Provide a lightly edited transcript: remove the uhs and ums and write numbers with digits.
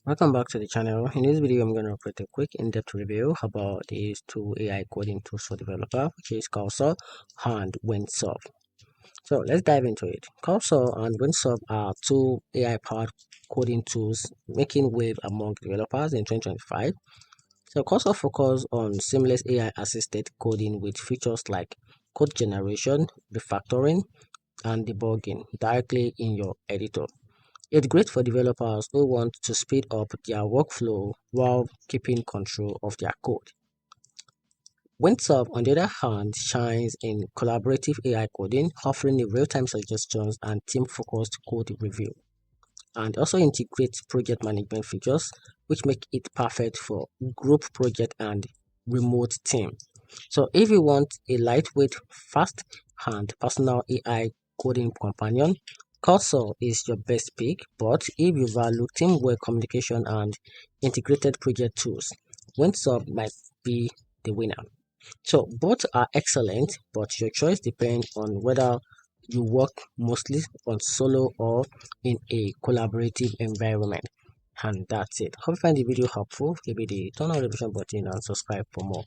Welcome back to the channel. In this video, I'm going to create a quick in-depth review about these two AI coding tools for developer, which is Cursor and Windsurf. So let's dive into it. Cursor and Windsurf are two AI-powered coding tools making wave among developers in 2025. So Cursor focuses on seamless AI-assisted coding with features like code generation, refactoring, and debugging directly in your editor. It's great for developers who want to speed up their workflow while keeping control of their code. Windsurf, on the other hand, shines in collaborative AI coding, offering real-time suggestions and team-focused code review, and also integrates project management features, which make it perfect for group project and remote team. So if you want a lightweight, fast, and personal AI coding companion, Cursor is your best pick, but if you value teamwork, communication, and integrated project tools, Windsurf might be the winner. So both are excellent, but your choice depends on whether you work mostly on solo or in a collaborative environment. And that's it. Hope you find the video helpful. Give it the turn on notification button and subscribe for more.